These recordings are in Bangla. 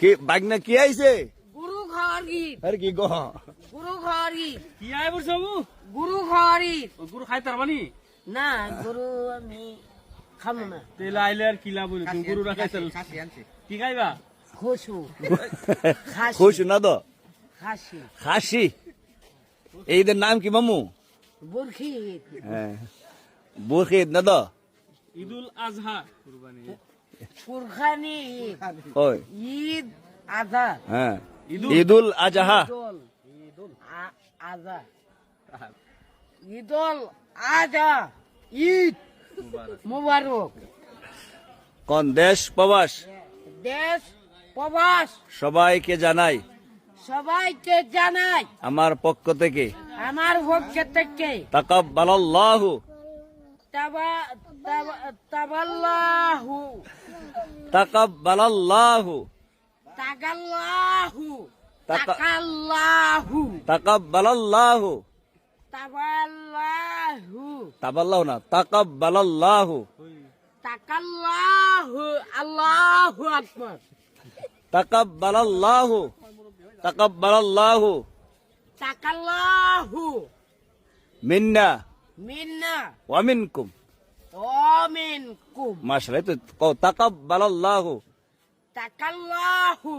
কি বাগনা কি আইছে গুরু খাওয়ারি আর কি গো গুরু খাওয়ারি কি আয় বলছো গুরু খাওয়ারি গুরু খাই তার মানে না গুরু আমি খাবো না তেল আইলে আর কি লাভ হইলো তুমি গুরু রাখাই চাল কি খাইবা খসু খুশ না তো খাসি খাসি এইদের নাম কি মামু বুরখি হ্যাঁ বুরখিদ না তো ঈদুল আজহা কুরবানি কুরখানি ওই ঈদ আজহা হ্যাঁ ঈদুল আজহা আজহা ঈদুল আজহা ঈদ মুবারক কোন দেশ প্রবাস দেশ প্রবাস সবাইকে জানাই সবাইকে জানাই আমার পক্ষ থেকে আমার পক্ষ থেকে তাকাব্বালাল্লাহু তাবাল্লাহু তাকাব্বালাল্লাহু তাগাল্লাহু তাকা- তাকাল্লাহু তাকাব্বালাল্লাহু তাবাল্লাহু তাবাল্লাহু না তাকাব্বালাল্লাহু তাকাল্লাহু আল্লাহু আকবার তাকাব্বালাল্লাহু তাকাব্বালাল্লাহু তাকাল্লাহু মিন্না মিন্না ওয়া মিনকুম ওমিনকুম মাশাআল্লাহ তো কও তাকাব্বালাল্লাহু তাকাল্লাহু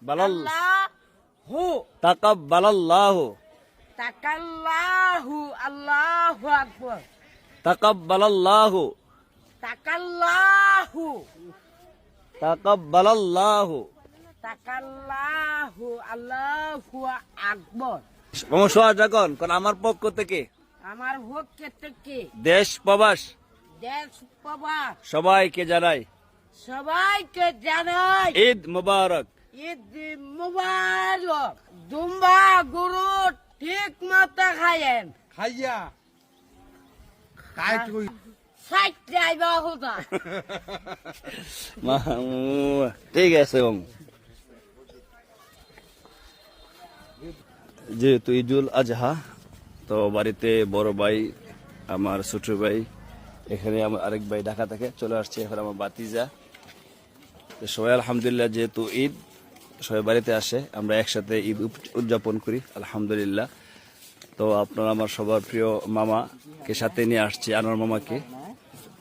বালাল- তাকাব্বালাল্লাহু তাকাব্বালাল্লাহু তাকাল্লাহু আল্লাহু আকবার তাকাব্বালাল্লাহু তাকাল্লাহু তাকাব্বালাল্লাহু তাকাল্লাহু আল্লাহু আকবার সমস্যা যখন কোন আমার পক্ষ থেকে আমার পক্ষ থেকে দেশ প্রবাস দেশ প্রবাস সবাইকে জানাই সবাইকে জানাই ঈদ মুবারক ঈদ মুবারক দুম্বা গরু ঠিক মতো খায়েন খাইয়া কাইট কই সাইড যাইবা হতা ঠিক আছে যেহেতু ঈদুল আজহা তো বাড়িতে বড় ভাই আমার ছোট ভাই এখানে আমার আরেক ভাই ঢাকা থেকে চলে আসছে এখন আমার বাতিজা তো সবাই আলহামদুলিল্লাহ যেহেতু ঈদ সবাই বাড়িতে আসে আমরা একসাথে ঈদ উদযাপন করি আলহামদুলিল্লাহ তো আপনারা আমার সবার প্রিয় মামাকে সাথে নিয়ে আসছি আনোয়ার মামাকে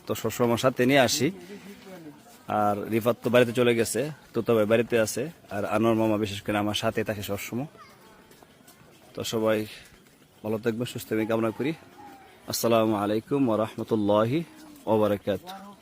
তো সবসময় সাথে নিয়ে আসি আর রিফাত তো বাড়িতে চলে গেছে তো তবে বাড়িতে আছে আর আনোয়ার মামা বিশেষ করে আমার সাথে থাকে সবসময় তো সবাই ভালো থাকবেন সুস্থ থাকবেন কামনা করি আসসালামু আলাইকুম ওয়া রাহমাতুল্লাহি ওয়া বারাকাতুহু